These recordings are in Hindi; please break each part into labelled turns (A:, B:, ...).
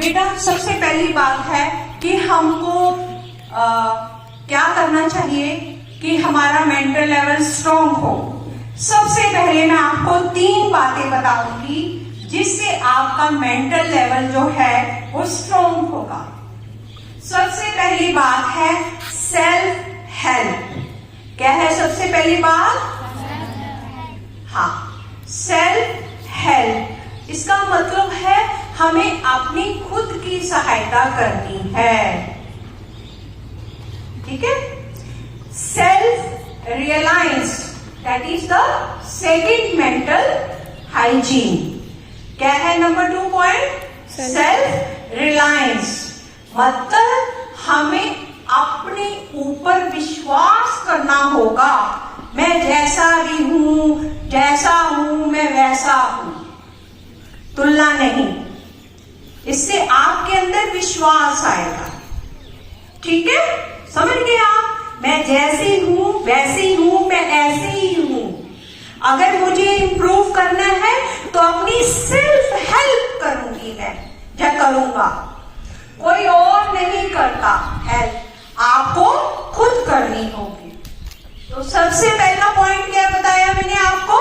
A: बेटा सबसे पहली बात है कि हमको क्या करना चाहिए कि हमारा मेंटल लेवल स्ट्रॉन्ग हो। सबसे पहले मैं आपको 3 बातें बताऊंगी जिससे आपका मेंटल लेवल जो है वो स्ट्रॉन्ग होगा। सबसे पहली बात है सेल्फ हेल्प। क्या है सबसे पहली बात? हाँ, सेल्फ हेल्प। इसका मतलब है हमें अपनी खुद की सहायता करनी है। ठीक है। Self realise, that is the second mental hygiene. क्या है नंबर 2 पॉइंट? Self reliance. मतलब हमें अपने ऊपर विश्वास करना होगा। मैं जैसा भी हूं, जैसा हूं मैं वैसा हूं, तुलना नहीं। इससे आपके अंदर विश्वास आएगा। ठीक है, समझ गए आप? मैं जैसी हूं वैसी हूं, मैं ऐसी ही हूं। अगर मुझे इंप्रूव करना है तो अपनी सेल्फ हेल्प करूंगी, मैं क्या करूंगा, कोई और नहीं करता। हेल्प आपको खुद करनी होगी। तो सबसे पहला पॉइंट क्या बताया मैंने आपको?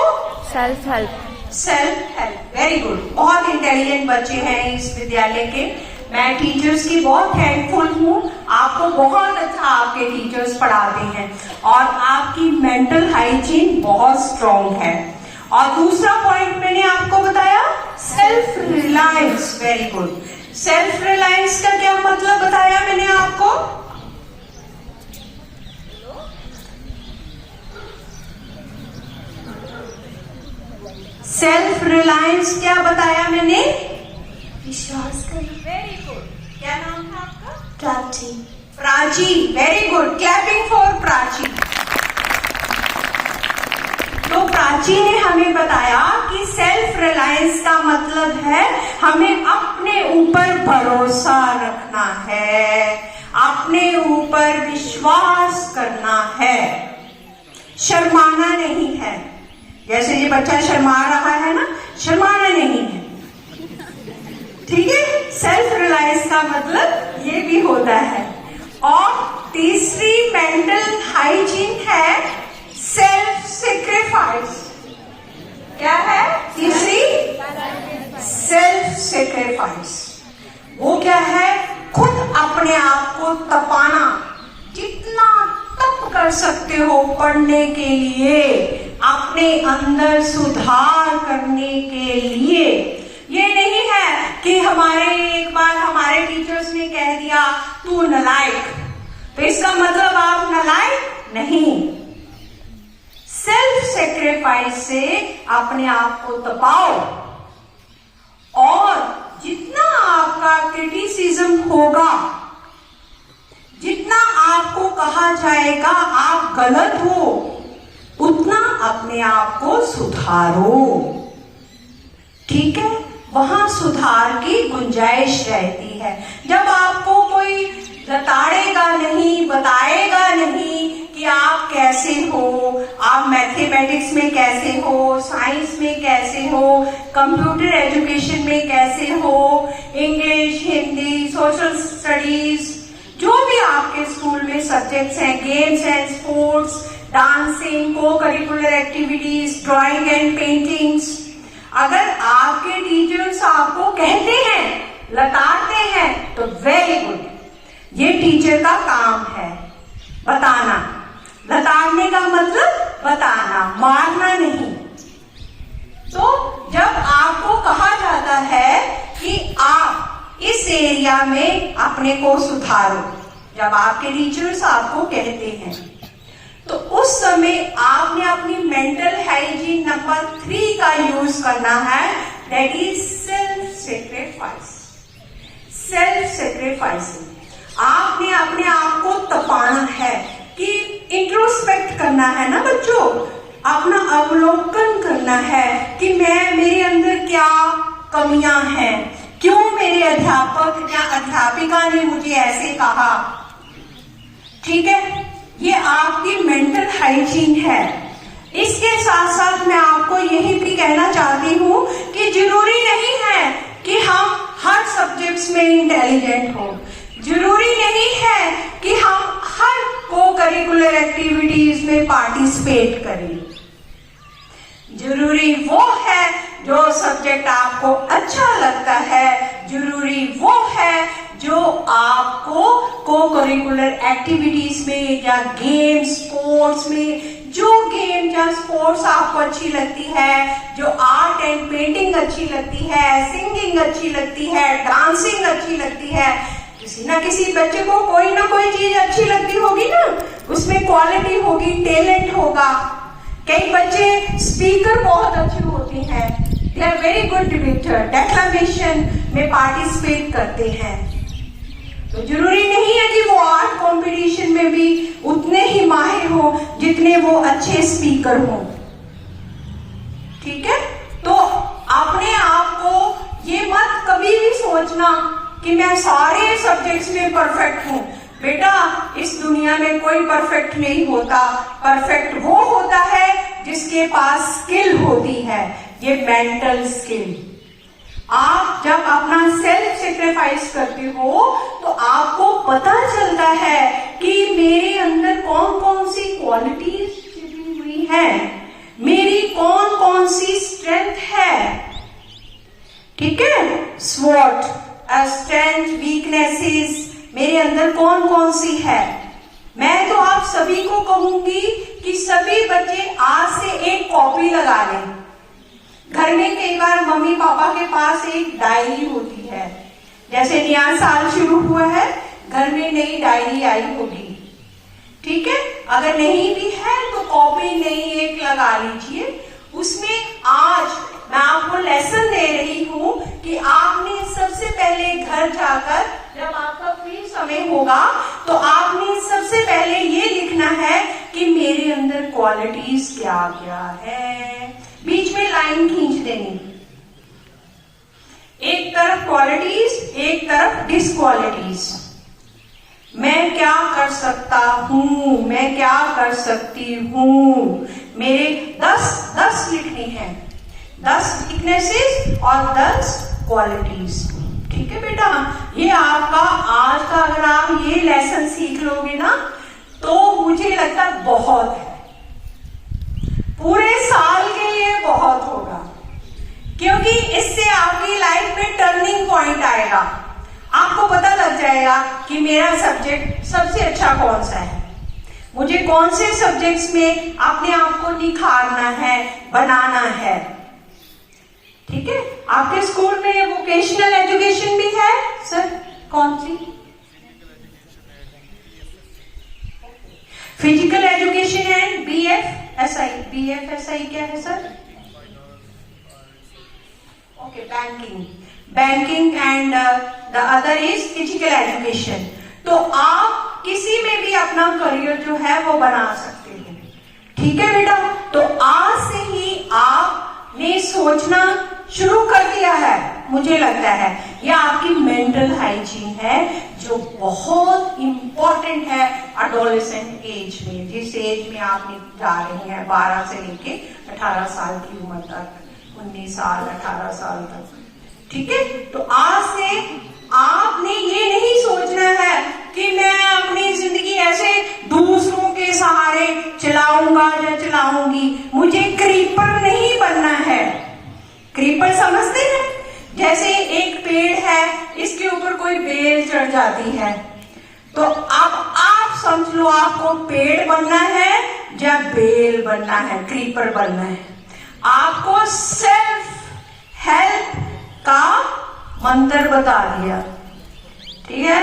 A: Self help. Self help, very good. बहुत इंटेलिजेंट बच्चे हैं इस विद्यालय के। मैं टीचर्स की बहुत थैंकफुल हूँ। आपको बहुत अच्छा आपके टीचर्स पढ़ाते हैं और आपकी मेंटल हाइजीन बहुत स्ट्रॉन्ग है। और दूसरा पॉइंट मैंने आपको बताया self reliance, very good. Self reliance का क्या मतलब बताया मैंने आपको? सेल्फ रिलायंस क्या बताया मैंने? विश्वास करना। Very good. क्या नाम था आपका? Prachi. Prachi, very good. Clapping for Prachi. तो प्राची ने हमें बताया कि सेल्फ रिलायंस का मतलब है हमें अपने ऊपर भरोसा रखना है, अपने ऊपर विश्वास करना है, शर्माना नहीं है। जैसे ये बच्चा शर्मा रहा है ना, शर्माना नहीं है। ठीक है, सेल्फ रिलायंस का मतलब ये भी होता है। और तीसरी मेंटल हाइजीन है सेल्फ सेक्रीफाइस। क्या है तीसरी? Self sacrifice. वो क्या है? खुद अपने आप को तपाना। जितना तप कर सकते हो पढ़ने के लिए, अपने अंदर सुधार करने के लिए। ये नहीं है कि एक बार हमारे टीचर्स ने कह दिया तू नालायक, तो इसका मतलब आप नालायक नहीं। सेल्फ सेक्रीफाइस से अपने आप को तपाओ और जितना आपका क्रिटिसिज्म होगा, जितना आपको कहा जाएगा आप गलत हो, उतना अपने आप को सुधारो। ठीक है, वहां सुधार की गुंजाइश रहती है। जब आपको कोई बताड़ेगा नहीं, बताएगा नहीं कि आप कैसे हो, आप मैथमेटिक्स में कैसे हो, साइंस में कैसे हो, कंप्यूटर एजुकेशन में कैसे हो, इंग्लिश, हिंदी, सोशल स्टडीज, जो भी आपके स्कूल में सब्जेक्ट्स हैं, गेम्स एंड स्पोर्ट्स, डांसिंग, को curricular activities, drawing and paintings, अगर आपके टीचर्स आपको कहते हैं, लताड़ते हैं, तो वेरी गुड, ये टीचर का काम है बताना। लताड़ने का मतलब बताना, मारना नहीं। तो जब आपको कहा जाता है कि आप इस एरिया में अपने को सुधारो, जब आपके टीचर्स आपको कहते हैं, तो उस समय आपने अपनी मेंटल हाइजीन नंबर 3 का यूज करना है, that is self sacrifice. Self sacrificing, आपने अपने आप को तपाना है कि इंट्रोस्पेक्ट करना है ना बच्चों, अपना अवलोकन करना है कि मेरे अंदर क्या कमियां हैं, क्यों मेरे अध्यापक या अध्यापिका ने मुझे ऐसे कहा। ठीक है, ये आपकी मेंटल हाइजीन है। इसके साथ साथ मैं आपको यही भी कहना चाहती हूँ कि जरूरी नहीं है कि हम हर सब्जेक्ट सब्जेक्ट्स में इंटेलिजेंट हो। जरूरी नहीं है कि हम हर को करिकुलर एक्टिविटीज में पार्टिसिपेट करें। जरूरी वो है जो सब्जेक्ट आपको अच्छा लगता है, जरूरी वो है जो आपको को करिकुलर एक्टिविटीज में या गेम स्पोर्ट्स में, जो गेम या स्पोर्ट्स आपको अच्छी लगती है, जो आर्ट एंड पेंटिंग अच्छी लगती है, सिंगिंग अच्छी लगती है, डांसिंग अच्छी लगती है, किसी ना किसी बच्चे को कोई ना कोई चीज अच्छी लगती होगी ना, उसमें क्वालिटी होगी, टैलेंट होगा। कई बच्चे स्पीकर बहुत अच्छे होते हैं, they are very good debater, declamation में पार्टिसिपेट करते हैं। तो जरूरी नहीं है कि वो आर्ट कंपटीशन में भी उतने ही माहिर हो जितने वो अच्छे स्पीकर हो। ठीक है, तो अपने आप को ये मत कभी भी सोचना कि मैं सारे सब्जेक्ट्स में परफेक्ट हूं। बेटा, इस दुनिया में कोई परफेक्ट नहीं होता। परफेक्ट वो होता है जिसके पास स्किल होती है, ये मेंटल स्किल। आप जब अपना सेल्फ सेक्रीफाइस करते हो तो आपको पता चलता है कि मेरे अंदर कौन कौन सी क्वालिटीज छिपी हुई है, मेरी कौन कौन सी स्ट्रेंथ है। ठीक है, स्वॉट, स्ट्रेंथ, वीकनेसेस मेरे अंदर कौन कौन सी है। मैं तो आप सभी को कहूंगी कि सभी बच्चे आज से एक कॉपी लगा लें। घर में कई बार मम्मी पापा के पास एक डायरी होती है, जैसे नया साल शुरू हुआ है, घर में नई डायरी आई होगी। ठीक है, अगर नहीं भी है तो कॉपी नई एक लगा लीजिए। उसमें आज मैं आपको लेसन दे रही हूं कि आपने सबसे पहले घर जाकर, जब आपका फ्री समय होगा, तो आपने सबसे पहले ये लिखना है कि मेरे अंदर क्वालिटीज क्या क्या है। बीच में लाइन खींच देनी, एक तरफ क्वालिटीज, एक तरफ डिसक्वालिटीज। मैं क्या कर सकता हूं, मैं क्या कर सकती हूं। मेरे 10 लिखनी है, 10 वीकनेसेस और 10 क्वालिटीज। ठीक है बेटा, ये आपका आज का अगर आप ये लेसन सीख लोगे ना तो मुझे लगता है बहुत है, पूरे साल के लिए बहुत होगा, क्योंकि इससे आपकी लाइफ में टर्निंग पॉइंट आएगा। आपको पता लग जाएगा कि मेरा सब्जेक्ट सबसे अच्छा कौन सा है, मुझे कौन से सब्जेक्ट्स में अपने आप को निखारना है, बनाना है। ठीक है, आपके स्कूल में वोकेशनल एजुकेशन भी है सर? कौन सी? Physical education and BFSI। BFSI क्या है sir? Okay, banking and the other is physical education. तो आप किसी में भी अपना करियर जो है वो बना सकते हैं। ठीक है बेटा, तो आज से ही आपने सोचना शुरू कर दिया है, मुझे लगता है यह आपकी मेंटल हाइजीन है जो बहुत इंपॉर्टेंट है एडोलेसेंट एज में, जिस एज में आप जा रहे हैं 12 से लेके 18 साल की उम्र तक, 19 साल 18 साल तक। ठीक है, तो आज से आपने ये नहीं सोचना है कि मैं अपनी जिंदगी ऐसे दूसरों के सहारे चलाऊंगा या चलाऊंगी, मुझे क्रीपर नहीं बनना है। क्रीपर समझते हैं? जैसे एक पेड़ है, इसके ऊपर कोई बेल चढ़ जाती है, तो अब आप समझ लो आपको पेड़ बनना है या बेल बनना है, क्रीपर बनना है। आपको सेल्फ हेल्प का मंत्र बता दिया। ठीक है,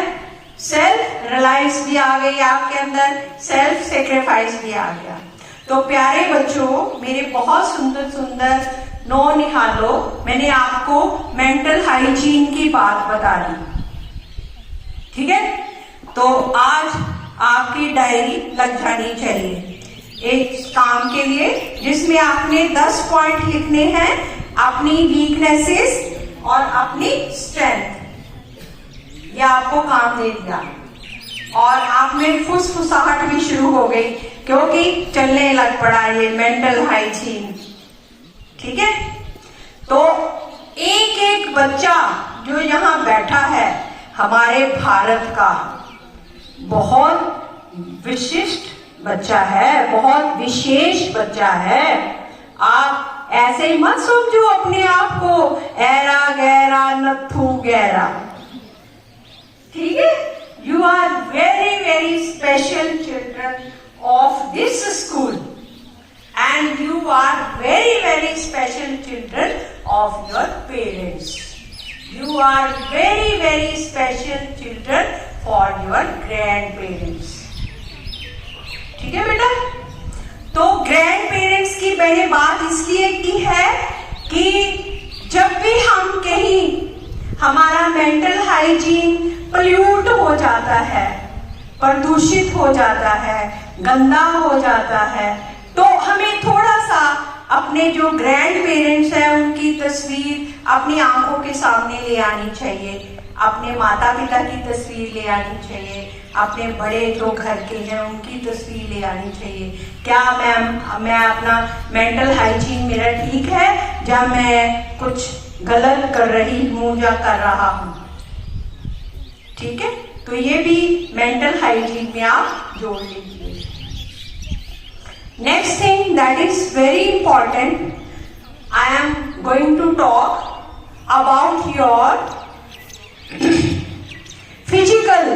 A: सेल्फ रिलायंस भी आ गई आपके अंदर, सेल्फ सेक्रीफाइस भी आ गया। तो प्यारे बच्चों, मेरे बहुत सुंदर सुंदर नौनिहालों, मैंने आपको मेंटल हाइजीन की बात बता दी। ठीक है, तो आज आपकी डायरी लग जानी चाहिए एक काम के लिए, जिसमें आपने 10 पॉइंट लिखने हैं, अपनी वीकनेसेस और अपनी स्ट्रेंथ। ये आपको काम दे दिया और आप में फुसफुसाहट भी शुरू हो गई क्योंकि चलने लग पड़ा ये मेंटल हाइजीन। ठीक है, तो एक एक बच्चा जो यहाँ बैठा है हमारे भारत का बहुत विशिष्ट बच्चा है, बहुत विशेष बच्चा है। आप ऐसे ही मत समझो अपने आप को ऐरा गैरा नथु गैरा, ठीक है? You are very very special children of this school and you are very very special children of your parents. You are very very special children for your grandparents. ठीक है बेटा? तो ग्रैंड पेरेंट्स की मैंने बात इसलिए की है कि जब भी हम कहीं हमारा मेंटल हाइजीन पोल्यूट हो जाता है, प्रदूषित हो जाता है, गंदा हो जाता है, तो हमें थोड़ा सा अपने जो ग्रैंड पेरेंट्स हैं उनकी तस्वीर अपनी आंखों के सामने ले आनी चाहिए, अपने माता पिता की तस्वीर ले आनी चाहिए, अपने बड़े जो घर के हैं उनकी तस्वीर ले आनी चाहिए। क्या मैं अपना मेंटल हाइजीन मेरा ठीक है, या मैं कुछ गलत कर रही हूँ या कर रहा हूँ? ठीक है, तो ये भी मेंटल हाइजीन में आप जोड़ लीजिए। Next thing that is very important, I am going to talk about your physical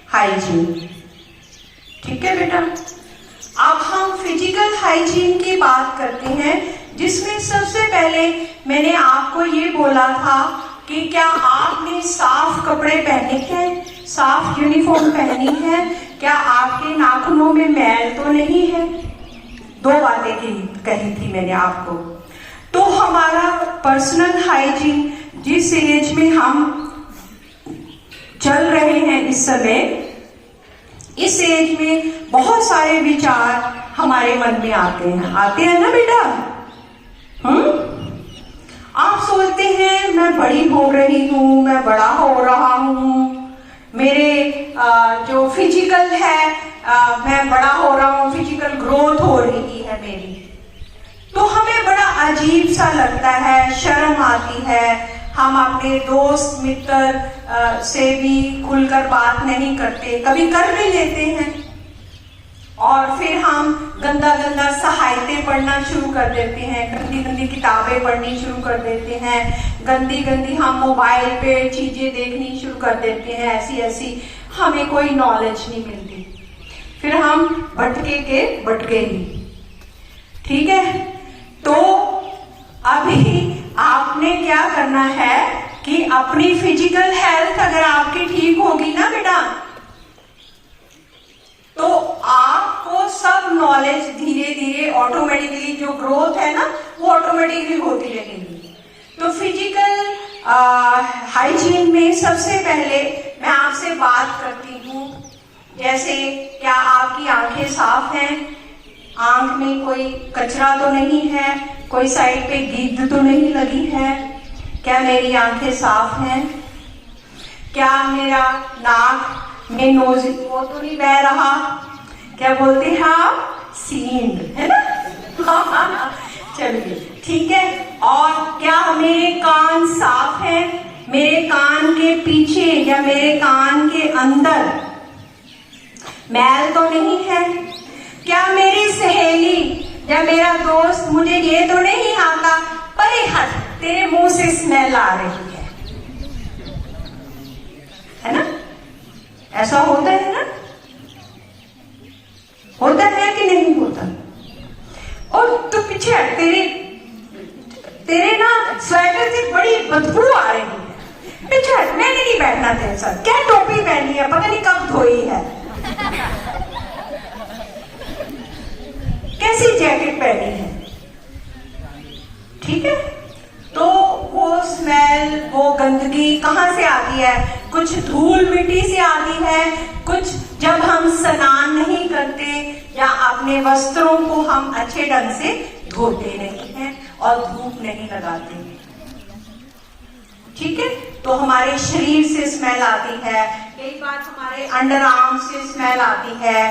A: hygiene. ठीक है बेटा? अब हम फिजिकल हाइजीन की बात करते हैं, जिसमें सबसे पहले मैंने आपको ये बोला था कि क्या आपने साफ कपड़े पहने हैं, साफ यूनिफॉर्म पहनी है, क्या आपके नाखूनों में मैल तो नहीं है? दो बातें कही थी मैंने आपको। तो हमारा पर्सनल हाइजीन जिस एज में हम चल रहे हैं इस समय, इस एज में बहुत सारे विचार हमारे मन में आते हैं ना बेटा? आप सोचते हैं मैं बड़ी हो रही हूँ, मैं बड़ा हो रहा हूँ, मेरे जो फिजिकल है मैं बड़ा हो रहा हूँ, फिजिकल ग्रोथ हो रही है मेरी। तो हमें बड़ा अजीब सा लगता है, शर्म आती है, हम अपने दोस्त मित्र से भी खुलकर बात नहीं करते, कभी कर भी लेते हैं और फिर हम गंदा गंदा साहित्य पढ़ना शुरू कर देते हैं, गंदी गंदी किताबें पढ़नी शुरू कर देते हैं, गंदी गंदी हम मोबाइल पे चीजें देखनी शुरू कर देते हैं, ऐसी हमें कोई नॉलेज नहीं मिलती, फिर हम भटके ही। ठीक है, तो अभी आपने क्या करना है कि अपनी फिजिकल हेल्थ अगर आपकी ठीक होगी ना बेटा, तो आपको सब नॉलेज धीरे धीरे ऑटोमेटिकली जो ग्रोथ है ना वो ऑटोमेटिकली होती रहेगी। तो फिजिकल हाइजीन में सबसे पहले मैं आपसे बात करती हूँ, जैसे क्या आपकी आंखें साफ हैं, आंख में कोई कचरा तो नहीं है, कोई साइड पे गिद्ध तो नहीं लगी है, क्या मेरी आंखें साफ हैं, क्या मेरा नाक में नोज वो तो नहीं बह रहा, क्या बोलते हैं आप, सींड है ना चलिए ठीक है, और क्या मेरे कान साफ हैं, मेरे कान के पीछे या मेरे कान के अंदर मैल तो नहीं है, क्या मेरी सहेली या मेरा दोस्त मुझे ये तो नहीं आता, परे हट तेरे मुंह से स्मेल आ रही है ना? ऐसा होता है ना, होता है कि नहीं होता? और तू पीछे हट, तेरे ना स्वेटर से बड़ी बदबू आ रही है, पीछे हट, मैंने नहीं बैठना तेरे साथ, क्या टोपी पहनी है, पता नहीं कब धोई है, कैसी जैकेट पहनी है, ठीक है? तो वो स्मेल, वो गंदगी कहाँ से आती है? कुछ धूल मिट्टी से आती है, कुछ जब हम स्नान नहीं करते या अपने वस्त्रों को हम अच्छे ढंग से धोते नहीं हैं और धूप नहीं लगाते, ठीक है? तो हमारे शरीर से स्मेल आती है, कई बार हमारे अंडर आर्म से स्मेल आती है,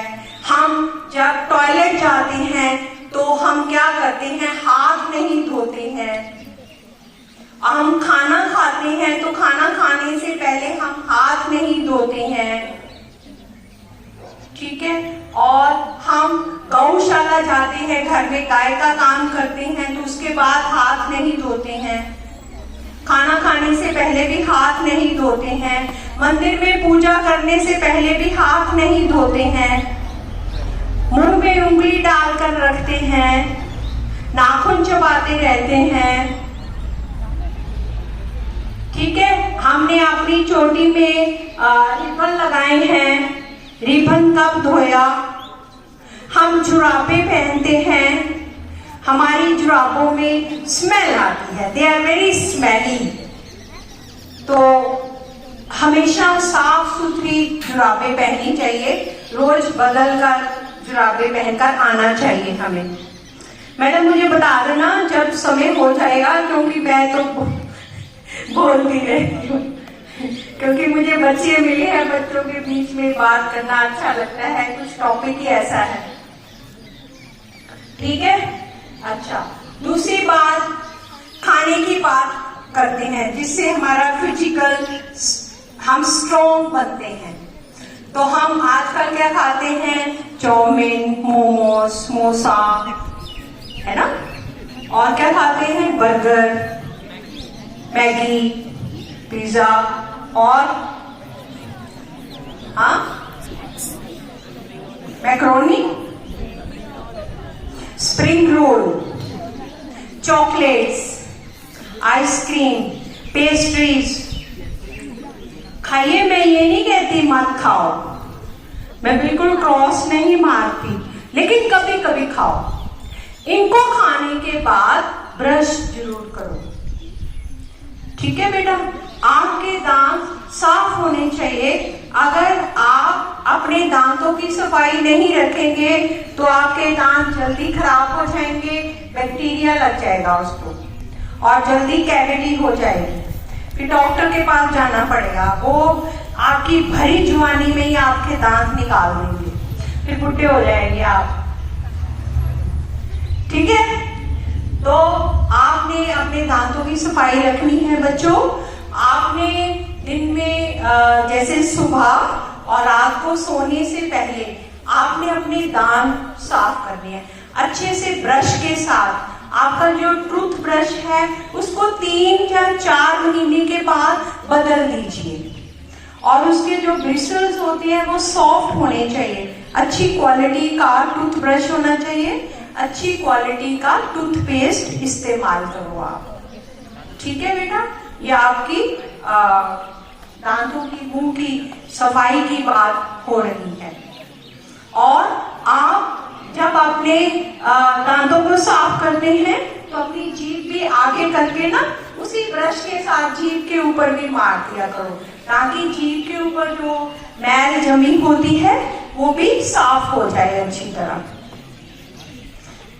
A: हम जब टॉयलेट जाते हैं तो हम क्या करते हैं, हाथ नहीं धोते हैं, हम खाना खाते खाते हैं तो खाना खाने से पहले हम हाथ नहीं धोते हैं, ठीक है। और हम गौशाला जाते हैं, घर में गाय का काम करते हैं तो उसके बाद हाथ नहीं धोते हैं। खाना खाने से पहले भी हाथ नहीं धोते हैं। मंदिर में पूजा करने से पहले भी हाथ नहीं धोते हैं। मुंह में उंगली डालकर रखते हैं, नाखून चबाते रहते हैं, ठीक है। हमने अपनी चोटी में रिबन लगाए हैं, रिबन कब धोया। हम जुराबे पहनते हैं, हमारी जुराबों में स्मेल आती है, दे आर वेरी स्मेली। तो हमेशा साफ सुथरी जुराबे पहननी चाहिए, रोज बदल कर जुराबे पहनकर आना चाहिए हमें। मैडम मुझे बता देना जब समय हो जाएगा, क्योंकि मैं तो बोलती रहती हूँ, क्योंकि मुझे बच्चे मिले हैं, बच्चों के बीच में बात करना अच्छा लगता है, कुछ टॉपिक ही ऐसा है, ठीक है। अच्छा, दूसरी बात, खाने की बात करते हैं जिससे हमारा फिजिकल हम स्ट्रॉन्ग बनते हैं। तो हम आजकल क्या खाते हैं, चाउमीन, मोमोज, समोसा, है ना, और क्या खाते हैं, बर्गर, मैगी, पिज्जा, और macaroni, spring roll, chocolates, ice cream, pastries खाइए। मैं ये नहीं कहती मत खाओ, मैं बिल्कुल क्रॉस नहीं मारती, लेकिन कभी कभी खाओ। इनको खाने के बाद ब्रश जरूर करो, ठीक है बेटा। आपके दांत साफ होने चाहिए। अगर आप अपने दांतों की सफाई नहीं रखेंगे तो आपके दांत जल्दी खराब हो जाएंगे, बैक्टीरिया लग जाएगा उसको, और जल्दी कैविटी हो जाएगी, फिर डॉक्टर के पास जाना पड़ेगा। वो आपकी भरी जवानी में ही आपके दांत निकाल देंगे, फिर बुढ़े हो जाएंगे आप, ठीक है। तो आपने अपने दांतों की सफाई रखनी है बच्चों। आपने दिन में जैसे सुबह और रात को सोने से पहले आपने अपने दांत साफ करने हैं अच्छे से ब्रश के साथ। आपका जो टूथ ब्रश है उसको 3 या 4 महीने के बाद बदल दीजिए, और उसके जो ब्रिसल्स होते हैं वो सॉफ्ट होने चाहिए। अच्छी क्वालिटी का टूथ ब्रश होना चाहिए, अच्छी क्वालिटी का टूथपेस्ट इस्तेमाल करो आप, ठीक है बेटा। ये आपकी दांतों की, मुंह की सफाई की बात हो रही है। और आप जब अपने दांतों को साफ करते हैं तो अपनी जीभ भी आगे करके ना उसी ब्रश के साथ जीभ के ऊपर भी मार दिया करो, ताकि जीभ के ऊपर जो मैल जमी होती है वो भी साफ हो जाए अच्छी तरह,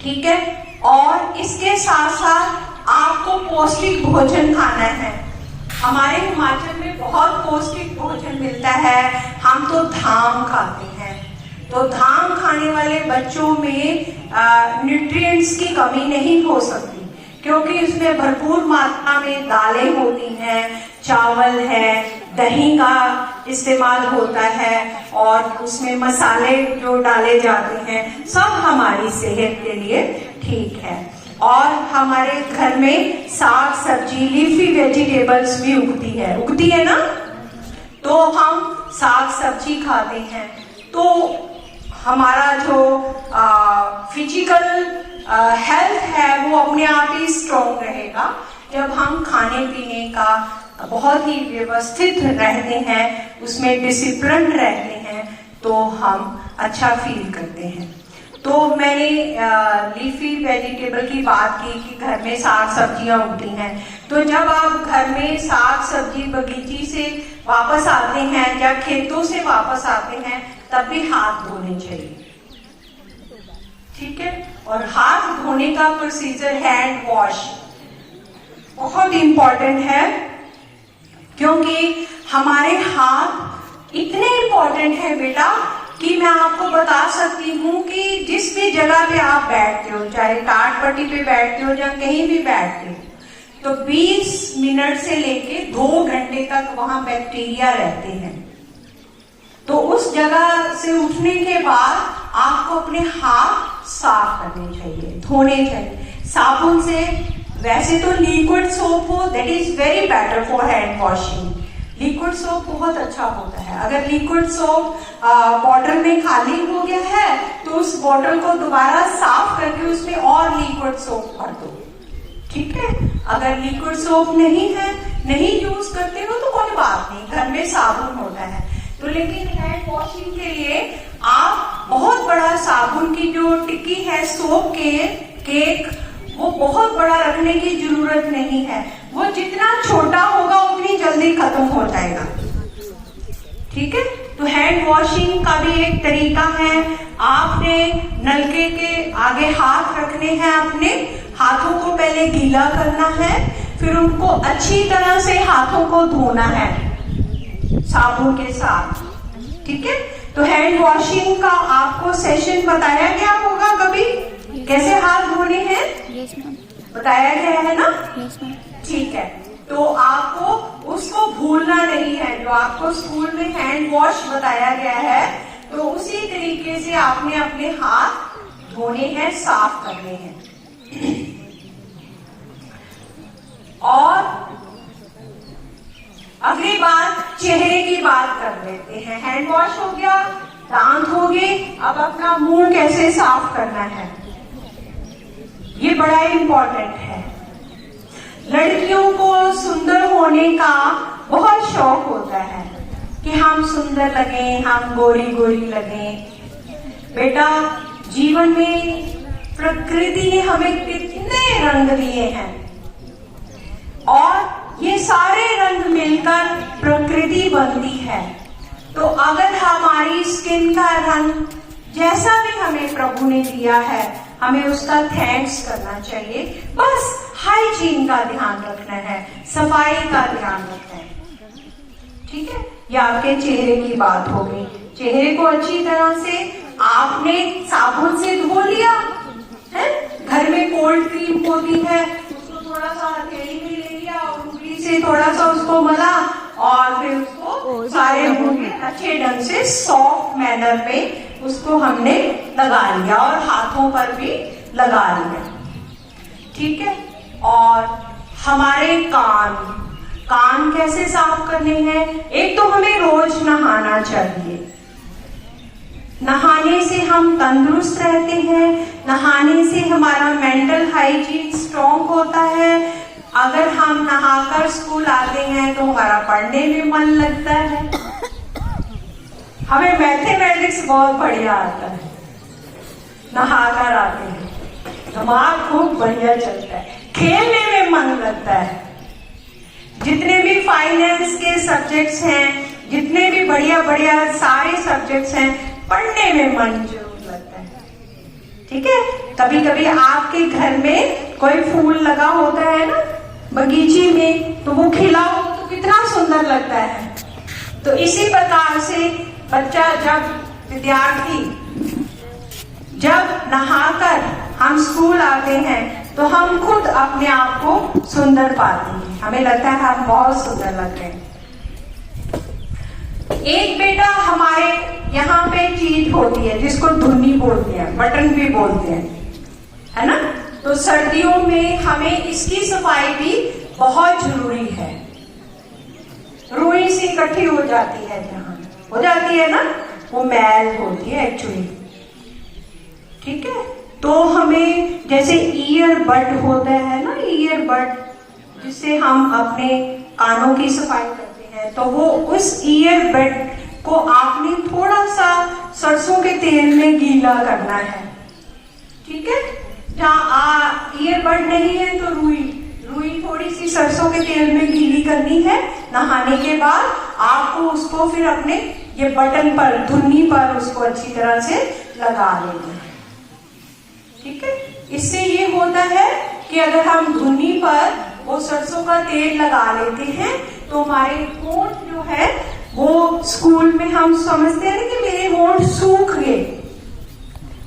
A: ठीक है। और इसके साथ साथ आपको पौष्टिक भोजन खाना है। हमारे हिमाचल में बहुत पौष्टिक भोजन मिलता है, हम तो धाम खाते हैं। तो धाम खाने वाले बच्चों में न्यूट्रिएंट्स की कमी नहीं हो सकती, क्योंकि उसमें भरपूर मात्रा में दालें होती हैं, चावल है, दही का इस्तेमाल होता है, और उसमें मसाले जो डाले जाते हैं सब हमारी सेहत के लिए ठीक है। और हमारे घर में साग सब्जी, लीफी वेजिटेबल्स भी उगती है ना, तो हम साग सब्जी खाते हैं, तो हमारा जो फिजिकल हेल्थ है वो अपने आप ही स्ट्रॉन्ग रहेगा। जब हम खाने पीने का बहुत ही व्यवस्थित रहते हैं, उसमें डिसिप्लिन रहते हैं, तो हम अच्छा फील करते हैं। तो मैंने लीफी वेजिटेबल की बात की कि घर में साग सब्जियां उगती हैं। तो जब आप घर में साग सब्जी बगीची से वापस आते हैं या खेतों से वापस आते हैं, तब भी हाथ धोने चाहिए, ठीक है। और हाथ धोने का प्रोसीजर हैंड वॉश बहुत इंपॉर्टेंट है, क्योंकि हमारे हाथ इतने इंपॉर्टेंट है बेटा कि मैं आपको बता सकती हूँ कि जिस भी जगह पे आप बैठते हो, चाहे टाट पट्टी पे बैठते हो या कहीं भी बैठते हो, तो 20 मिनट से लेके 2 घंटे तक वहां बैक्टीरिया रहते हैं। तो उस जगह से उठने के बाद आपको अपने हाथ साफ करने चाहिए, धोने चाहिए साबुन से। वैसे तो लिक्विड सोप हो, that is very better for hand washing. Liquid soap बहुत अच्छा होता है। अगर लिक्विड सोप बॉटल में खाली हो गया है तो उस बॉटल को दोबारा साफ करके उसमें और लिक्विड सोप भर दो, ठीक है। अगर लिक्विड सोप नहीं है, नहीं यूज करते हो तो कोई बात नहीं, घर में साबुन होता है। तो लेकिन हैंड वॉशिंग के लिए आप बहुत बड़ा साबुन की जो टिक्की है सोप के केक, वो बहुत बड़ा रखने की जरूरत नहीं है। वो जितना छोटा होगा उतनी जल्दी खत्म हो जाएगा, ठीक है। तो हैंड वॉशिंग का भी एक तरीका है। आपने नलके के आगे हाथ रखने हैं, अपने हाथों को पहले गीला करना है, फिर उनको अच्छी तरह से हाथों को धोना है साबुन के साथ, ठीक है। तो हैंड वॉशिंग का आपको सेशन बताया गया होगा कभी, कैसे हाथ धोने हैं?
B: Yes ma'am.
A: बताया गया है ना?
B: Yes ma'am.
A: ठीक है, तो आपको उसको भूलना नहीं है। जो आपको स्कूल में हैंड वॉश बताया गया है, तो उसी तरीके से आपने अपने हाथ धोने हैं, साफ करने हैं। और अगली बात चेहरे की बात कर लेते हैं। हैंड वॉश हो गया, दांत हो गए, अब अपना मुंह कैसे साफ करना है, ये बड़ा इम्पोर्टेंट है। लड़कियों को सुंदर होने का बहुत शौक होता है कि हम सुंदर लगें, हम गोरी गोरी लगें। बेटा, जीवन में प्रकृति ने हमें कितने रंग दिए हैं और ये सारे रंग मिलकर प्रकृति बनती है। तो अगर हमारी स्किन का रंग जैसा भी हमें प्रभु ने दिया है, हमें उसका थैंक्स करना चाहिए। बस हाइजीन का ध्यान रखना है, सफाई का ध्यान रखना है, ठीक है। ये आपके चेहरे की बात हो गई। चेहरे को अच्छी तरह से आपने साबुन से धो लिया है। घर में कोल्ड क्रीम होती है, उसको थोड़ा सा हथेली में ले लिया और उंगली से थोड़ा सा उसको मला और फिर उसको सारे मुंह में अच्छे ढंग से सॉफ्ट मैनर में उसको हमने लगा लिया और हाथों पर भी लगा लिया, ठीक है। और हमारे कान कैसे साफ करने हैं? एक तो हमें रोज नहाना चाहिए। नहाने से हम तंदुरुस्त रहते हैं, नहाने से हमारा मेंटल हाइजीन स्ट्रॉन्ग होता है। अगर हम नहाकर स्कूल आते हैं तो हमारा पढ़ने में मन लगता है, हमें मैथमेटिक्स बहुत बढ़िया आता है। नहाकर आते हैं, दिमाग खूब बढ़िया चलता है, खेलने में मन लगता है। जितने भी फाइनेंस के सब्जेक्ट्स हैं, जितने भी बढ़िया बढ़िया सारे सब्जेक्ट्स हैं, पढ़ने में मन जरूर लगता है, ठीक है। कभी कभी आपके घर में कोई फूल लगा होता है ना बगीचे में, तो वो खिला हो तो कितना सुंदर लगता है। तो इसी प्रकार से बच्चा विद्यार्थी जब नहाकर हम स्कूल आते हैं तो हम खुद अपने आप को सुंदर पाते हैं, हमें लगता है हम बहुत सुंदर लग रहे हैं। एक बेटा हमारे यहाँ पे चीज होती है जिसको धुन्नी बोलते हैं, बटन भी बोलते हैं, है ना। तो सर्दियों में हमें इसकी सफाई भी बहुत जरूरी है। रुई से इकट्ठी हो जाती है, जहाँ हो जाती है ना, वो मैल होती है एक्चुअली, ठीक है। तो हमें जैसे ईयरबड होता है ना, ईयरबड जिससे हम अपने कानों की सफाई करते हैं, तो वो उस ईयरबड को आपने थोड़ा सा सरसों के तेल में गीला करना है, ठीक है। जहाँ ईयरबड नहीं है तो रुई थोड़ी सी सरसों के तेल में गीली करनी है। नहाने के बाद आपको उसको फिर अपने ये बटन पर, धुन्नी पर उसको अच्छी तरह से लगा लेना है, ठीक है। इससे ये होता है कि अगर हम धुन्नी पर वो सरसों का तेल लगा लेते हैं तो हमारे होंठ जो है, वो स्कूल में हम समझते हैं कि मेरे होंठ सूख गए,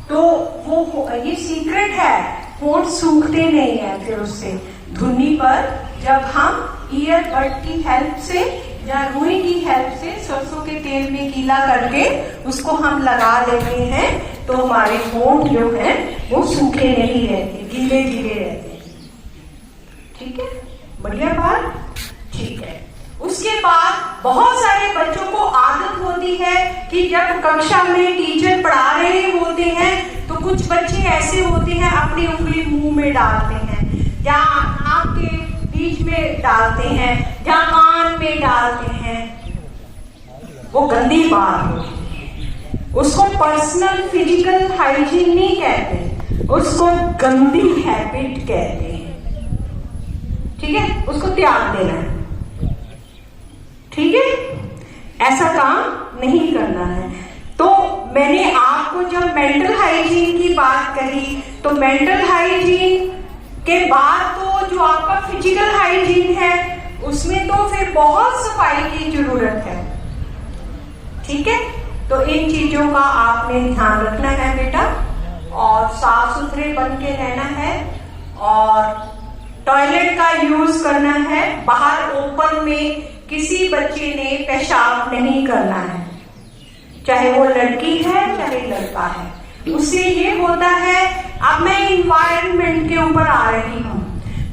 A: तो वो ये सीक्रेट है, होंठ सूखते नहीं है फिर उससे। धुनी पर जब हम ईयरबड की हेल्प से या रुई की हेल्प से सरसों के तेल में गीला करके उसको हम लगा लेते हैं तो हमारे होंठ जो है वो सूखे नहीं रहते, गीले गीले रहते हैं। ठीक है, बढ़िया बात। ठीक है, उसके बाद बहुत सारे बच्चों को आदत होती है कि जब कक्षा में टीचर पढ़ा रहे होते हैं तो कुछ बच्चे ऐसे होते हैं अपनी उंगली मुंह में डालते हैं, या नाक के बीच में डालते हैं, या कान में डालते हैं। वो गंदी बात होती है, उसको पर्सनल फिजिकल हाइजीन नहीं कहते, उसको गंदी हैबिट कहते हैं। ठीक है, उसको त्याग देना है। ठीक है, ऐसा काम नहीं करना है। तो मैंने आपको जब मेंटल हाइजीन की बात करी तो मेंटल हाइजीन के बाद तो जो आपका फिजिकल हाइजीन है उसमें तो फिर बहुत सफाई की जरूरत है। ठीक है, तो इन चीजों का आपने ध्यान रखना है बेटा, और साफ सुथरे बन के रहना है, और टॉयलेट का यूज करना है। बाहर ओपन में किसी बच्चे ने पेशाब नहीं करना है, चाहे वो लड़की है चाहे लड़का है। उससे ये होता है, अब मैं इन्वायरमेंट के ऊपर आ रही हूँ।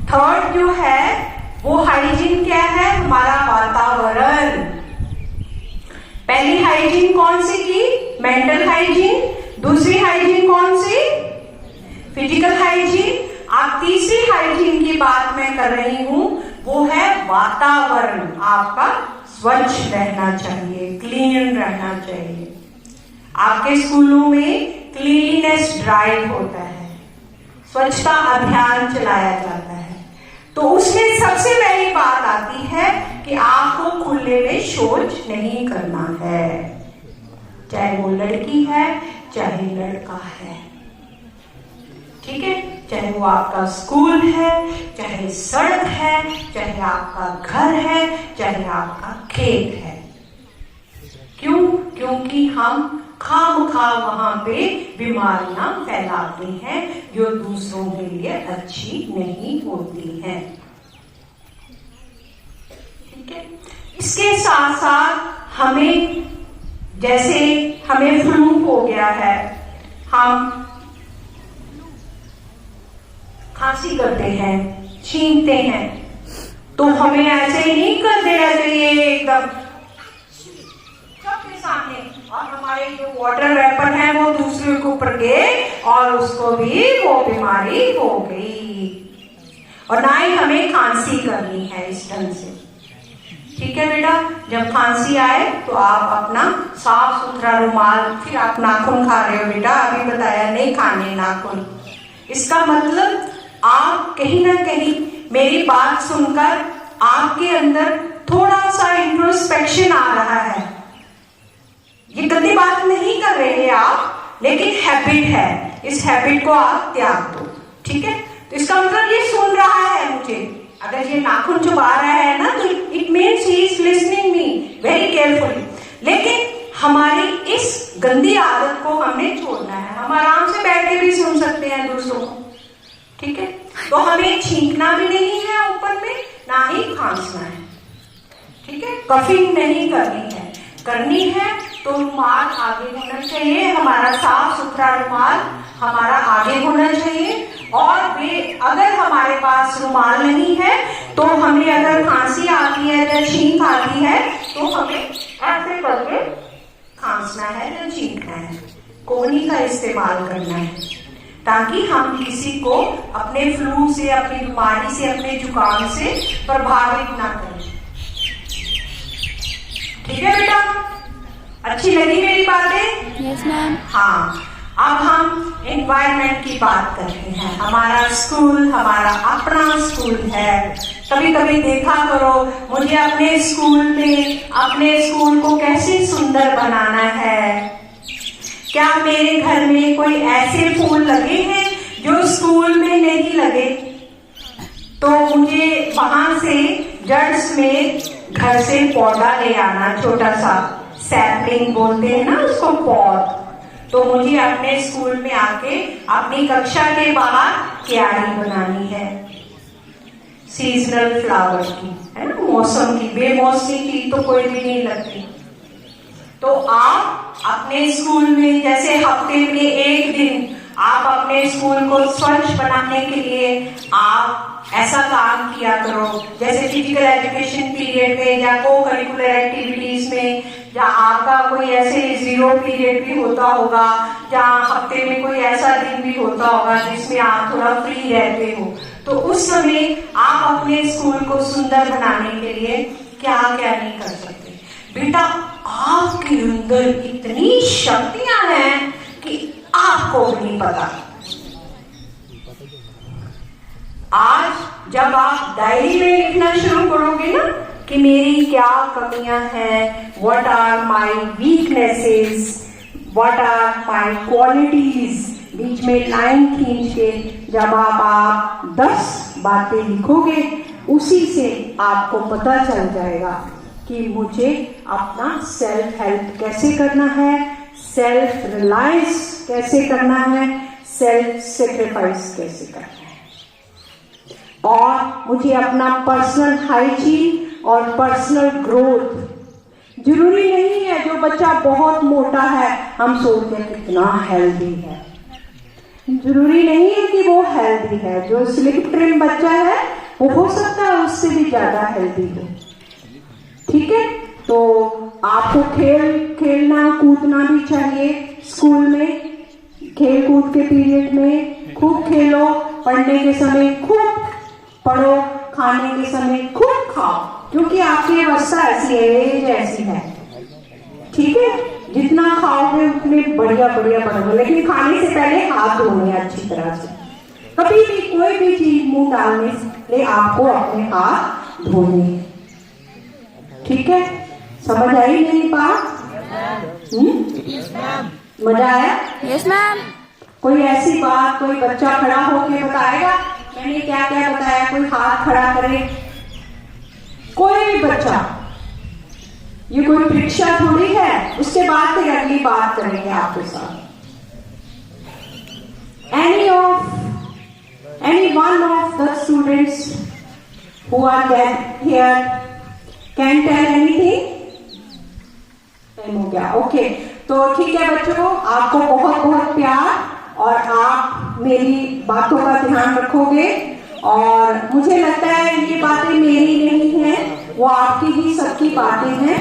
A: थर्ड जो है वो हाइजीन क्या है, हमारा वातावरण। पहली हाइजीन कौन सी की, मेंटल हाइजीन। दूसरी हाइजीन कौन सी, फिजिकल हाइजीन। अब तीसरी हाइजीन की बात मैं कर रही हूं, वो है वातावरण। आपका स्वच्छ रहना चाहिए, क्लीन रहना चाहिए। आपके स्कूलों में क्लीननेस ड्राइव होता है, स्वच्छता अभियान चलाया जाता है, तो उसमें सबसे पहली बात आती है कि आपको खुले में शौच नहीं करना है, चाहे वो लड़की है चाहे लड़का है। ठीक है, चाहे वो आपका स्कूल है, चाहे सड़क है, चाहे आपका घर है, चाहे आपका खेत है। क्यों? क्योंकि हम खामखा वहां पे बीमारियां फैलाते हैं जो दूसरों के लिए अच्छी नहीं होती हैं। ठीक है, इसके साथ साथ हमें, जैसे हमें फ्लू हो गया है, हम खांसी करते हैं, छींकते हैं, तो हमें ऐसे ही नहीं कर देना चाहिए एकदम सबके सामने, और हमारे जो वाटर वेपन है वो दूसरे के ऊपर गए और उसको भी वो बीमारी हो गई। और ना ही हमें खांसी करनी है इस ढंग से। ठीक है बेटा, जब खांसी आए तो आप अपना साफ सुथरा रुमाल, फिर आप नाखून खा रहे हो बेटा, अभी बताया नहीं खाने नाखून, इसका मतलब आप कहीं ना कहीं मेरी बात सुनकर आपके अंदर थोड़ा सा इंट्रोस्पेक्शन आ रहा है। ये गंदी बात नहीं कर रहे हैं आप, लेकिन हैबिट है, इस हैबिट को आप त्याग दो। ठीक है, तो इसका मतलब ये सुन रहा है मुझे, अगर ये नाखून चुबा रहा है ना तो it means he is listening me very carefully. लेकिन हमारी इस गंदी आदत को हमने छोड़ना है। हम आराम से बैठ के भी सुन सकते हैं दूसरों को। ठीक है, तो हमें छींकना भी नहीं है ऊपर में, ना ही खांसना है। ठीक है, कफिंग नहीं करनी है तो रुमाल आगे होना चाहिए, हमारा साफ सुथरा रुमाल हमारा आगे होना चाहिए। और अगर हमारे पास रुमाल नहीं है तो हमें अगर खांसी आती है या छींक आती है तो हमें ऐसे करके खांसना है या छींकना है, कोहनी का इस्तेमाल करना है, ताकि हम किसी को अपने फ्लू से, अपनी बीमारी से, अपने जुकाम से प्रभावित ना करें। ठीक है बेटा, अच्छी लगी मेरी बातें?
B: Yes ma'am.
A: हाँ, अब हम एनवायरनमेंट की बात कर रहे हैं। हमारा स्कूल हमारा अपना स्कूल है। कभी कभी देखा करो, मुझे अपने स्कूल को कैसे सुंदर बनाना है। क्या मेरे घर में कोई ऐसे फूल लगे हैं जो स्कूल में नहीं लगे? तो मुझे वहां से जड़ में घर से पौधा ले आना, छोटा सा सैपलिंग बोलते हैं ना उसको, पौध। तो मुझे अपने स्कूल में आके अपनी कक्षा के बाहर क्यारी बनानी है। सीजनल फ्लावर की, है ना, मौसम की। बेमौसमी चीज तो कोई भी नहीं लगती। तो आप अपने स्कूल में जैसे हफ्ते में एक दिन आप अपने स्कूल को स्वच्छ बनाने के लिए आप ऐसा काम किया करो, जैसे फिजिकल एजुकेशन पीरियड में या को करिकुलर एक्टिविटीज में, या आपका कोई ऐसे 0 पीरियड भी होता होगा, या हफ्ते में कोई ऐसा दिन भी होता होगा जिसमें आप थोड़ा फ्री रहते हो, तो उस समय आप अपने स्कूल को सुंदर बनाने के लिए क्या क्या नहीं कर सकते। बेटा, आपके अंदर इतनी शक्तियां हैं कि आपको भी नहीं पता। आज जब आप डायरी में लिखना शुरू करोगे ना कि मेरी क्या कमियां हैं, what are my weaknesses, what are my qualities, बीच में लाइन खींच के जब आप 10 बातें लिखोगे, उसी से आपको पता चल जाएगा कि मुझे अपना सेल्फ हेल्प कैसे करना है, सेल्फ रिलायंस कैसे करना है, सेल्फ सेक्रीफाइस कैसे करना है, और मुझे अपना पर्सनल हाइजीन और पर्सनल ग्रोथ। जरूरी नहीं है जो बच्चा बहुत मोटा है हम सोचते हैं कितना हेल्दी है, जरूरी नहीं है कि वो हेल्दी है। जो स्लिम ट्रिम बच्चा है वो हो सकता है उससे भी ज्यादा हेल्दी हो। ठीक है, तो आपको खेलना कूदना भी चाहिए स्कूल में। खेल कूद के पीरियड में खूब खेलो, पढ़ने के समय खूब पढ़ो, खाने के समय खूब खाओ, क्योंकि आपकी अवस्था ऐसी है, एज ऐसी है। ठीक है, जितना खाओगे उतने बढ़िया बढ़िया पढ़ोगे, लेकिन खाने से पहले हाथ धोने अच्छी तरह से। कभी भी कोई भी चीज मुंह डालने से पहले आपको अपने हाथ धोने हैं। ठीक है, समझ आई मेरी बात? मजा आया?
B: Yes ma'am.
A: कोई ऐसी बात कोई बच्चा खड़ा होके बताएगा मैंने क्या क्या बताया? कोई हाथ खड़ा करे, कोई भी बच्चा। ये कोई परीक्षा थोड़ी है, उसके बाद फिर अगली बात करेंगे आपके साथ। Any one of the students who are here can tell anything? Time हो गया, ओके। तो ठीक है बच्चों, आपको बहुत बहुत प्यार, और आप मेरी बातों का ध्यान रखोगे। और मुझे लगता है ये बातें मेरी नहीं हैं, वो आपकी ही सबकी बातें हैं।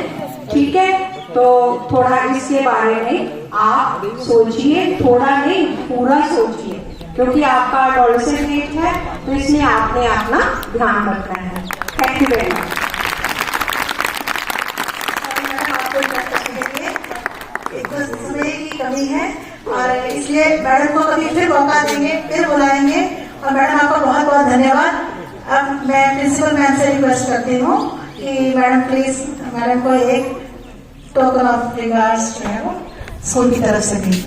A: ठीक है, तो थोड़ा इसके बारे में आप सोचिए, थोड़ा नहीं पूरा सोचिए, क्योंकि आपका एडोलेसेंट एज है, तो इसमें आपने अपना ध्यान रखना है। Thank you very much.
C: एक तो समय की कमी है और इसलिए मैडम को कभी फिर मौका देंगे, फिर बुलाएंगे। और मैडम आपका बहुत बहुत धन्यवाद। अब मैं प्रिंसिपल मैम से रिक्वेस्ट करती हूँ कि मैडम प्लीज मैडम को एक टोकन ऑफ रिगार्ड्स जो है वो स्कूल की तरफ से दी।